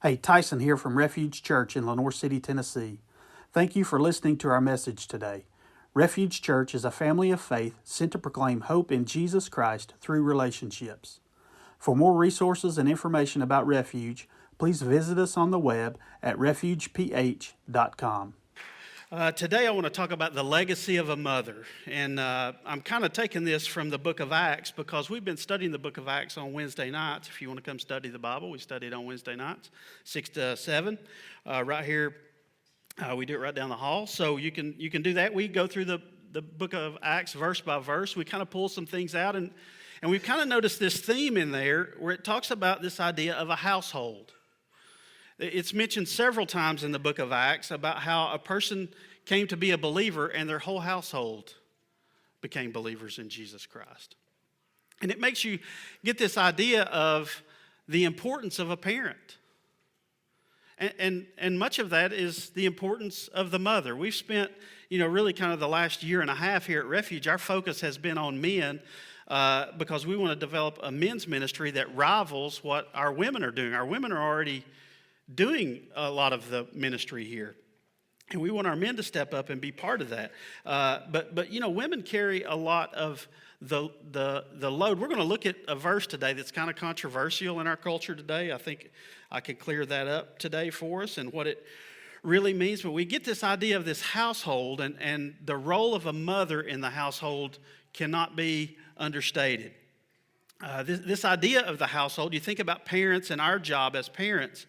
Hey, Tyson here from Refuge Church in Lenoir City, Tennessee. Thank you for listening to our message today. Refuge Church is a family of faith sent to proclaim hope in Jesus Christ through relationships. For more resources and information about Refuge, please visit us on the web at refugeph.com. Today I want to talk about the legacy of a mother. And I'm kind of taking this from the book of Acts because we've been studying the book of Acts on Wednesday nights. If you want to come study the Bible, we study it on Wednesday nights, 6 to 7. Right here, we do it right down the hall. So you can do that. We go through the book of Acts verse by verse. We kind of pull some things out. And we've kind of noticed this theme in there where it talks about this idea of a household. It's mentioned several times in the book of Acts about how a person came to be a believer and their whole household became believers in Jesus Christ. And it makes you get this idea of the importance of a parent. And much of that is the importance of the mother. We've spent, really kind of the last year and a half here at Refuge, our focus has been on men because we want to develop a men's ministry that rivals what our women are doing. Our women are already doing a lot of the ministry here. And we want our men to step up and be part of that. But women carry a lot of the load. We're going to look at a verse today that's kind of controversial in our culture today. I think I can clear that up today for us and what it really means. But we get this idea of this household and the role of a mother in the household cannot be understated. This idea of the household, you think about parents and our job as parents,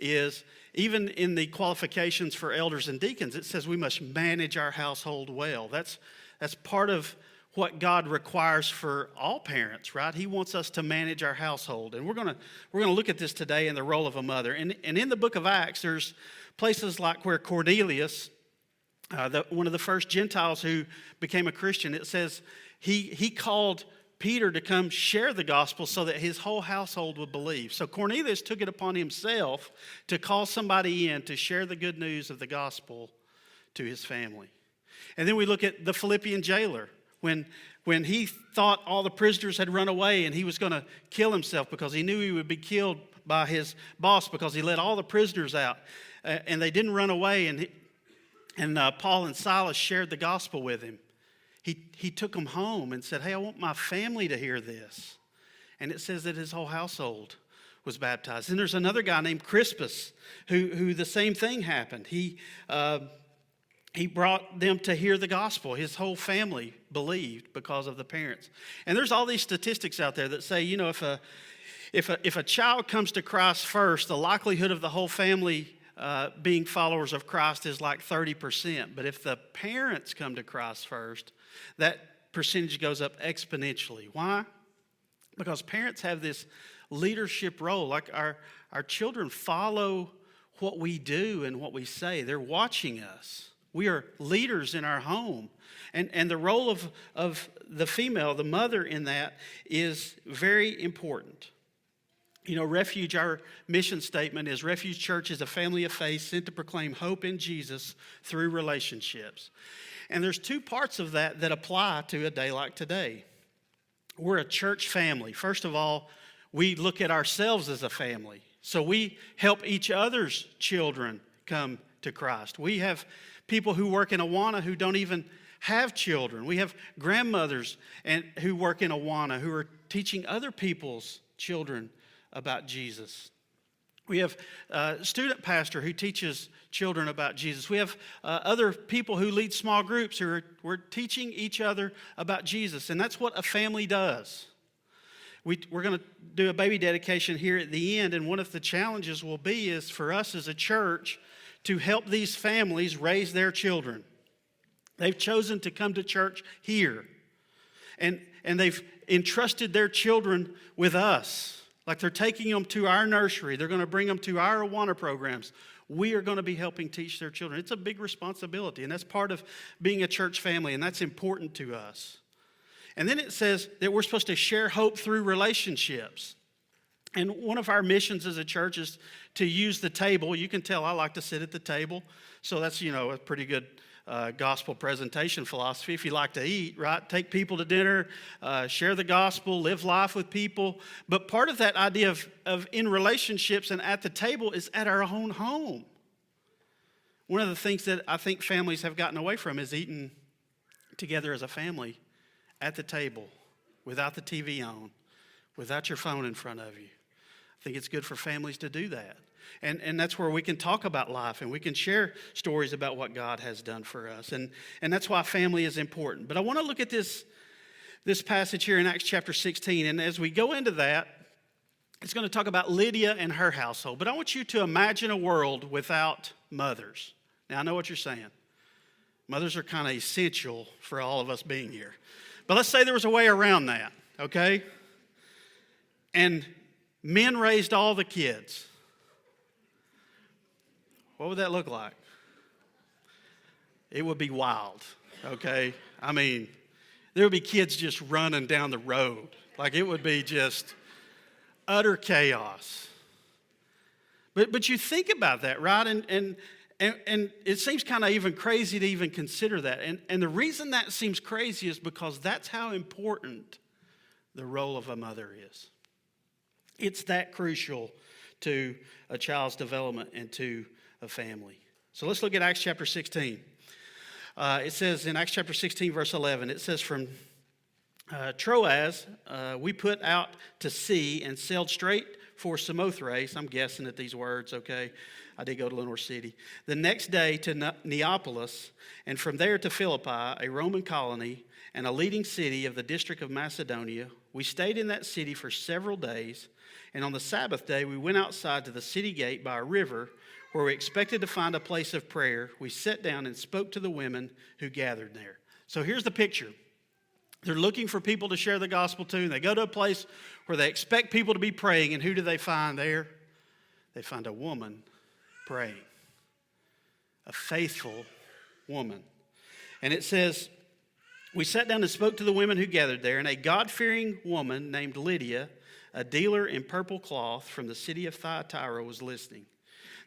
is even in the qualifications for elders and deacons, it says we must manage our household well. That's part of what God requires for all parents, right? He wants us to manage our household. And we're gonna look at this today in the role of a mother. And in the book of Acts, there's places like where Cornelius, one of the first Gentiles who became a Christian, it says he called Peter to come share the gospel so that his whole household would believe. So Cornelius took it upon himself to call somebody in to share the good news of the gospel to his family. And then we look at the Philippian jailer. When he thought all the prisoners had run away and he was going to kill himself because he knew he would be killed by his boss because he let all the prisoners out and they didn't run away, and Paul and Silas shared the gospel with him. He took them home and said, hey, I want my family to hear this. And it says that his whole household was baptized. And there's another guy named Crispus who the same thing happened. He brought them to hear the gospel. His whole family believed because of the parents. And there's all these statistics out there that say, if a child comes to Christ first, the likelihood of the whole family being followers of Christ is like 30%. But if the parents come to Christ first, that percentage goes up exponentially. Why? Because parents have this leadership role. Like our children follow what we do and what we say. They're watching us. We are leaders in our home. And the role of the female, the mother in that, is very important. Refuge, our mission statement is Refuge Church is a family of faith sent to proclaim hope in Jesus through relationships. And there's two parts of that apply to a day like today. We're a church family. First of all, we look at ourselves as a family. So we help each other's children come to Christ. We have people who work in Awana who don't even have children. We have grandmothers who work in Awana who are teaching other people's children about Jesus. We have a student pastor who teaches children about Jesus. We have other people who lead small groups who are teaching each other about Jesus. And that's what a family does. We're going to do a baby dedication here at the end. And one of the challenges will be is for us as a church to help these families raise their children. They've chosen to come to church here. And they've entrusted their children with us. Like they're taking them to our nursery. They're going to bring them to our Awana programs. We are going to be helping teach their children. It's a big responsibility, and that's part of being a church family, and that's important to us. And then it says that we're supposed to share hope through relationships. And one of our missions as a church is to use the table. You can tell I like to sit at the table, so that's, a pretty good gospel presentation philosophy. If you like to eat, right? Take people to dinner, share the gospel, live life with people. But part of that idea of in relationships and at the table is at our own home. One of the things that I think families have gotten away from is eating together as a family at the table without the TV on, without your phone in front of you. I think it's good for families to do that. And that's where we can talk about life and we can share stories about what God has done for us. And that's why family is important. But I want to look at this passage here in Acts chapter 16. And as we go into that, it's going to talk about Lydia and her household. But I want you to imagine a world without mothers. Now, I know what you're saying. Mothers are kind of essential for all of us being here. But let's say there was a way around that, okay? And men raised all the kids. What would that look like? It would be wild, okay? I mean, there would be kids just running down the road. Like it would be just utter chaos. But you think about that, right? And it seems kind of even crazy to even consider that. And the reason that seems crazy is because that's how important the role of a mother is. It's that crucial to a child's development and to a family. So let's look at Acts chapter 16. It says in Acts chapter 16, verse 11, it says, from Troas, we put out to sea and sailed straight for Samothrace. I'm guessing at these words, okay? I did go to Lenore City. The next day to Neapolis, and from there to Philippi, a Roman colony and a leading city of the district of Macedonia. We stayed in that city for several days, and on the Sabbath day we went outside to the city gate by a river where we expected to find a place of prayer. We sat down and spoke to the women who gathered there. So here's the picture. They're looking for people to share the gospel to, and they go to a place where they expect people to be praying, and who do they find there? They find a woman praying, a faithful woman. And it says, we sat down and spoke to the women who gathered there, and a God-fearing woman named Lydia, a dealer in purple cloth from the city of Thyatira, was listening.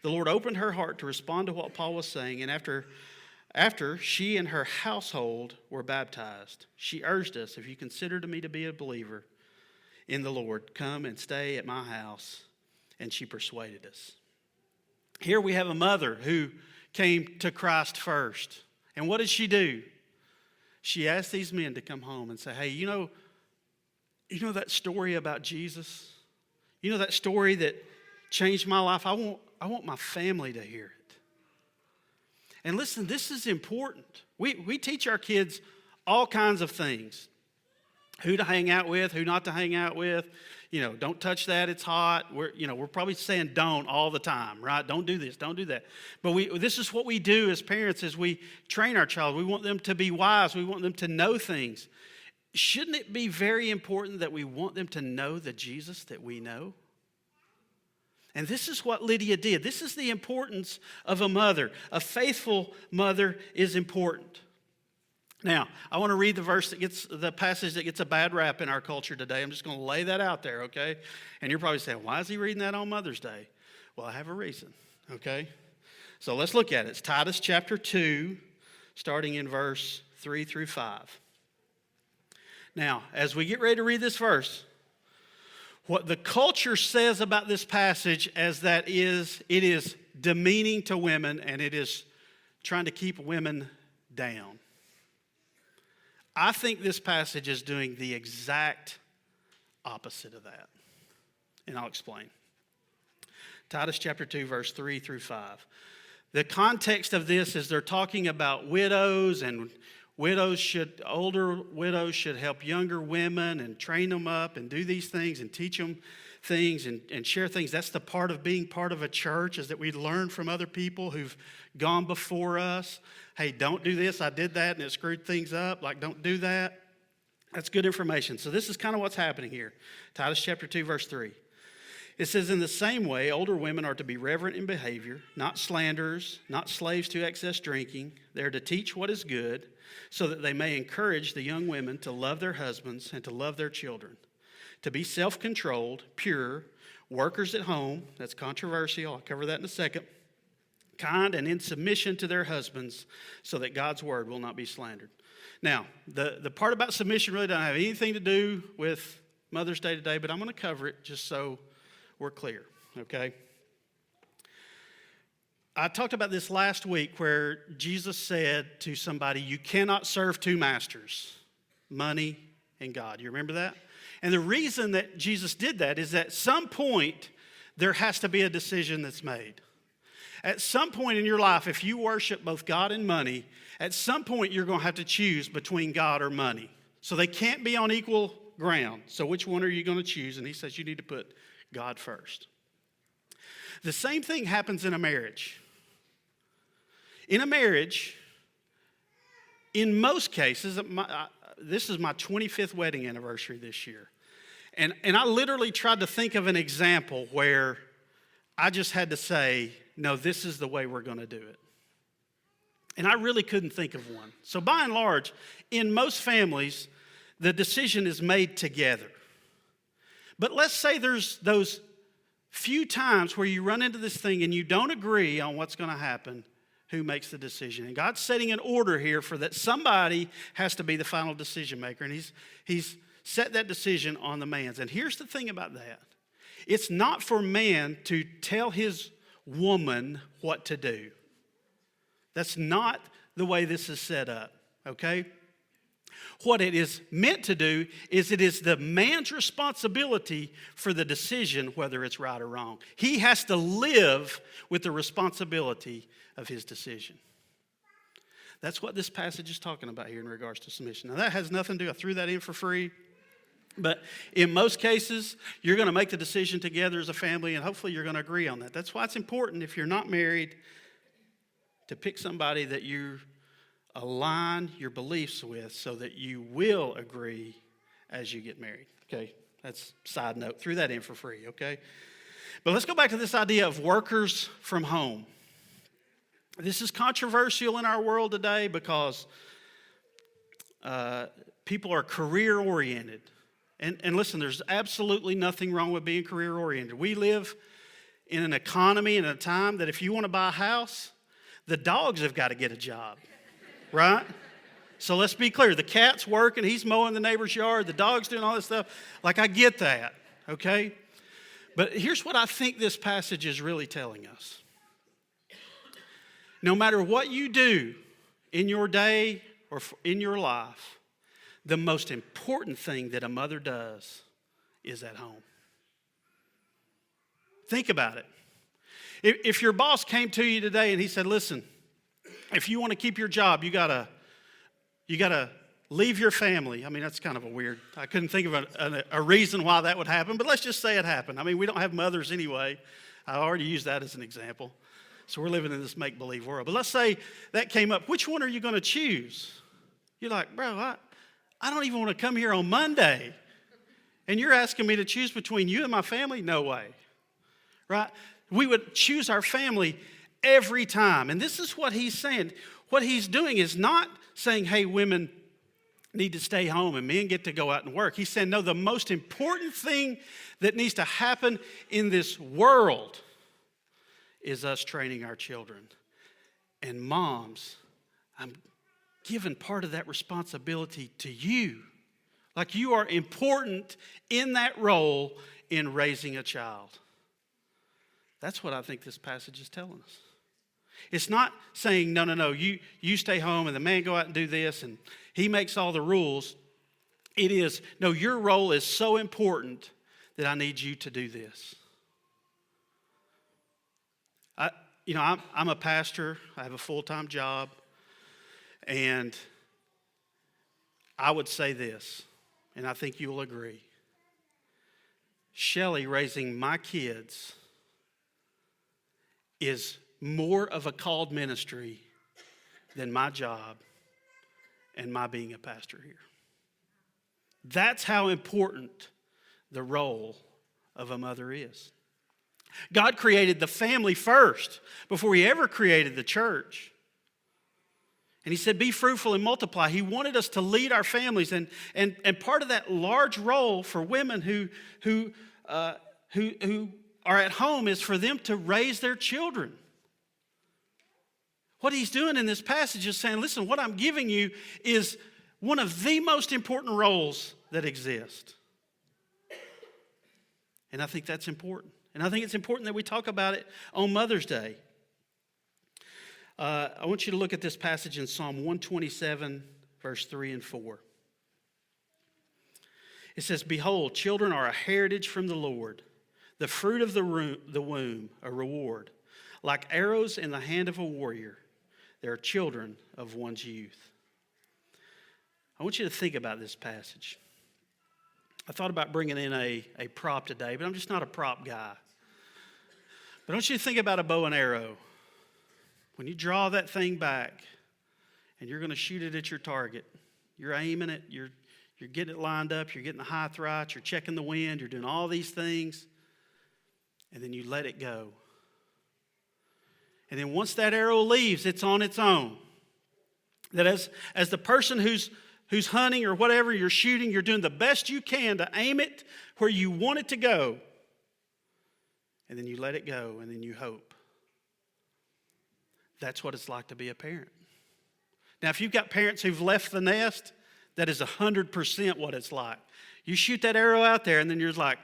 The Lord opened her heart to respond to what Paul was saying, and after she and her household were baptized, she urged us, if you consider me to be a believer in the Lord, come and stay at my house, and she persuaded us. Here we have a mother who came to Christ first. And what did she do? She asked these men to come home and say, hey, you know that story about Jesus? You know that story that changed my life? I want my family to hear it. And listen, this is important. We teach our kids all kinds of things. Who to hang out with, who not to hang out with. Don't touch that, it's hot. We're probably saying don't all the time, right? Don't do this, don't do that. But this is what we do as parents as we train our child. We want them to be wise. We want them to know things. Shouldn't it be very important that we want them to know the Jesus that we know? And this is what Lydia did. This is the importance of a mother. A faithful mother is important. Now, I want to read the passage that gets a bad rap in our culture today. I'm just going to lay that out there, okay? And you're probably saying, why is he reading that on Mother's Day? Well, I have a reason, okay? So let's look at it. It's Titus chapter 2, starting in verse 3 through 5. Now, as we get ready to read this verse, what the culture says about this passage is that it is demeaning to women and it is trying to keep women down. I think this passage is doing the exact opposite of that. And I'll explain. Titus chapter 2, verse 3 through 5. The context of this is they're talking about widows, and older widows should help younger women and train them up and do these things and teach them things and share things. That's the part of being part of a church, is that we learn from other people who've gone before us. Hey, don't do this. I did that and it screwed things up. Like, don't do that. That's good information. So this is kind of what's happening here. Titus chapter 2, verse 3. It says, in the same way, older women are to be reverent in behavior, not slanderers, not slaves to excess drinking. They're to teach what is good, so that they may encourage the young women to love their husbands and to love their children, to be self-controlled, pure, workers at home. That's controversial. I'll cover that in a second. kind and in submission to their husbands, so that God's word will not be slandered. Now, the part about submission really doesn't have anything to do with Mother's Day today, but I'm going to cover it just so we're clear, okay? I talked about this last week where Jesus said to somebody, you cannot serve two masters, money and God. You remember that? And the reason that Jesus did that is at some point there has to be a decision that's made. At some point in your life, if you worship both God and money, at some point you're going to have to choose between God or money. So they can't be on equal ground. So which one are you going to choose? And he says you need to put God first. The same thing happens in a marriage. In a marriage, in most cases, this is my 25th wedding anniversary this year. And I literally tried to think of an example where I just had to say, no, this is the way we're going to do it. And I really couldn't think of one. So by and large, in most families, the decision is made together. But let's say there's those few times where you run into this thing and you don't agree on what's going to happen, who makes the decision. And God's setting an order here for that somebody has to be the final decision maker. And he's set that decision on the man's. And here's the thing about that. It's not for man to tell his woman what to do. That's not the way this is set up, okay? What it is meant to do is it is the man's responsibility for the decision whether it's right or wrong. He has to live with the responsibility of his decision. That's what this passage is talking about here in regards to submission. Now that has nothing to do, I threw that in for free. But in most cases, you're going to make the decision together as a family, and hopefully you're going to agree on that. That's why it's important, if you're not married, to pick somebody that you align your beliefs with so that you will agree as you get married. Okay, that's a side note. Threw that in for free, okay? But let's go back to this idea of workers from home. This is controversial in our world today because people are career-oriented. And listen, there's absolutely nothing wrong with being career-oriented. We live in an economy and a time that if you want to buy a house, the dogs have got to get a job, right? So let's be clear. The cat's working, he's mowing the neighbor's yard, the dog's doing all this stuff. Like, I get that, okay? But here's what I think this passage is really telling us. No matter what you do in your day or in your life, the most important thing that a mother does is at home. Think about it. If your boss came to you today and he said, listen, if you want to keep your job, you gotta leave your family. I mean, that's kind of a weird, I couldn't think of a reason why that would happen, but let's just say it happened. I mean, we don't have mothers anyway. I already used that as an example. So we're living in this make-believe world. But let's say that came up. Which one are you going to choose? You're like, bro, I don't even want to come here on Monday. And you're asking me to choose between you and my family? No way. Right? We would choose our family every time. And this is what he's saying. What he's doing is not saying, hey, women need to stay home and men get to go out and work. He's saying, no, the most important thing that needs to happen in this world is us training our children. And moms, I'm giving part of that responsibility to you. Like, you are important in that role in raising a child. That's what I think this passage is telling us. It's not saying, no, you stay home and the man go out and do this and he makes all the rules. It is, no, your role is so important that I need you to do this. I'm a pastor. I have a full-time job. And I would say this, and I think you will agree. Shelley raising my kids is more of a called ministry than my job and my being a pastor here. That's how important the role of a mother is. God created the family first before he ever created the church. And he said, be fruitful and multiply. He wanted us to lead our families. And part of that large role for women who are at home is for them to raise their children. What he's doing in this passage is saying, listen, what I'm giving you is one of the most important roles that exist. And I think that's important. And I think it's important that we talk about it on Mother's Day. I want you to look at this passage in Psalm 127, verse 3 and 4. It says, "Behold, children are a heritage from the Lord, the fruit of the womb, a reward. Like arrows in the hand of a warrior, they are children of one's youth." I want you to think about this passage. I thought about bringing in a prop today, but I'm just not a prop guy. But I want you to think about a bow and arrow. When you draw that thing back and you're going to shoot it at your target, you're aiming it, you're getting it lined up, you're getting the height right, you're checking the wind, you're doing all these things, and then you let it go. And then once that arrow leaves, it's on its own. That as the person who's hunting or whatever you're shooting, you're doing the best you can to aim it where you want it to go. And then you let it go, and then you hope. That's what it's like to be a parent. Now, if you've got parents who've left the nest, that is 100% what it's like. You shoot that arrow out there, and then you're like,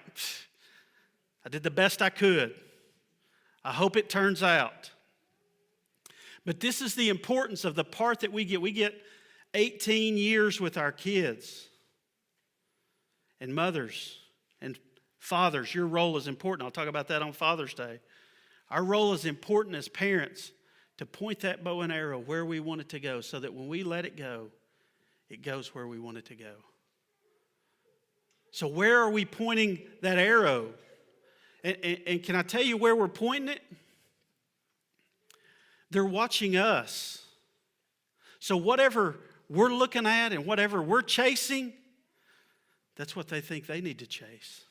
I did the best I could. I hope it turns out. But this is the importance of the part that we get. We get 18 years with our kids. And mothers and fathers, your role is important. I'll talk about that on Father's Day. Our role is important as parents to point that bow and arrow where we want it to go so that when we let it go, it goes where we want it to go. So where are we pointing that arrow? And can I tell you where we're pointing it? They're watching us. So whatever we're looking at and whatever we're chasing, that's what they think they need to chase.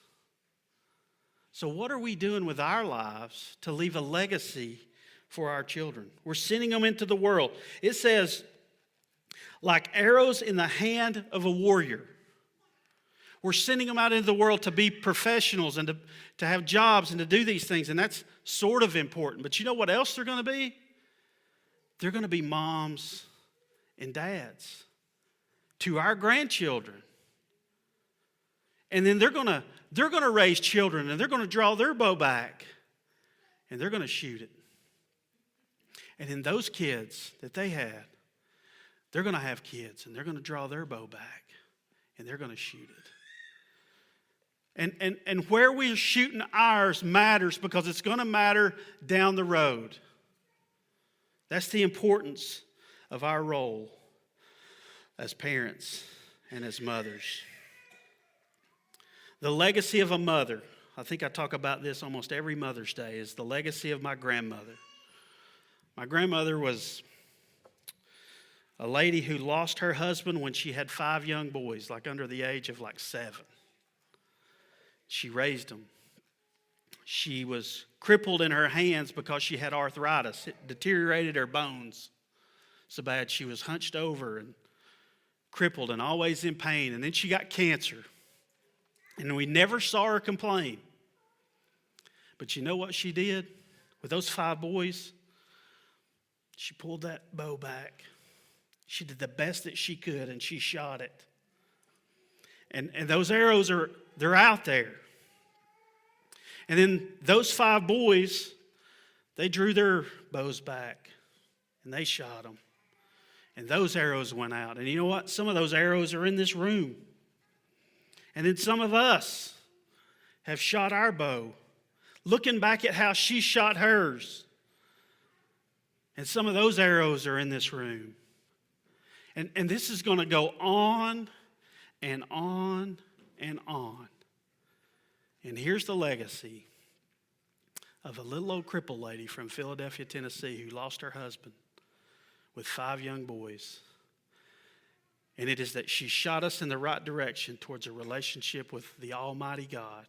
So what are we doing with our lives to leave a legacy for our children? We're sending them into the world. It says, like arrows in the hand of a warrior. We're sending them out into the world to be professionals and to have jobs and to do these things. And that's sort of important. But you know what else they're going to be? They're going to be moms and dads to our grandchildren. And then they're going to raise children, and they're going to draw their bow back, and they're going to shoot it. And then those kids that they had, they're going to have kids, and they're going to draw their bow back, and they're going to shoot it. And where we're shooting ours matters because it's going to matter down the road. That's the importance of our role as parents and as mothers. The legacy of a mother, I think I talk about this almost every Mother's Day, is the legacy of my grandmother. My grandmother was a lady who lost her husband when she had 5 young boys, like under the age of like 7. She raised them. She was crippled in her hands because she had arthritis. It deteriorated her bones so bad she was hunched over and crippled and always in pain. And then she got cancer. And we never saw her complain. But you know what she did with those 5 boys? She pulled that bow back. She did the best that she could, and she shot it. And those arrows they're out there. And then those 5 boys, they drew their bows back, and they shot them. And those arrows went out. And you know what? Some of those arrows are in this room. And then some of us have shot our bow, looking back at how she shot hers. And some of those arrows are in this room. And this is going to go on and on and on. And here's the legacy of a little old crippled lady from Philadelphia, Tennessee, who lost her husband with 5 young boys. And it is that she shot us in the right direction towards a relationship with the Almighty God.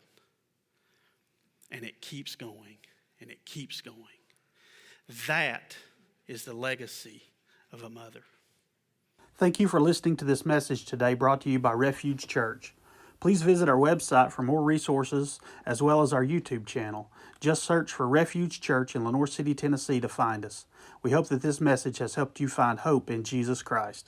And it keeps going, and it keeps going. That is the legacy of a mother. Thank you for listening to this message today brought to you by Refuge Church. Please visit our website for more resources as well as our YouTube channel. Just search for Refuge Church in Lenoir City, Tennessee to find us. We hope that this message has helped you find hope in Jesus Christ.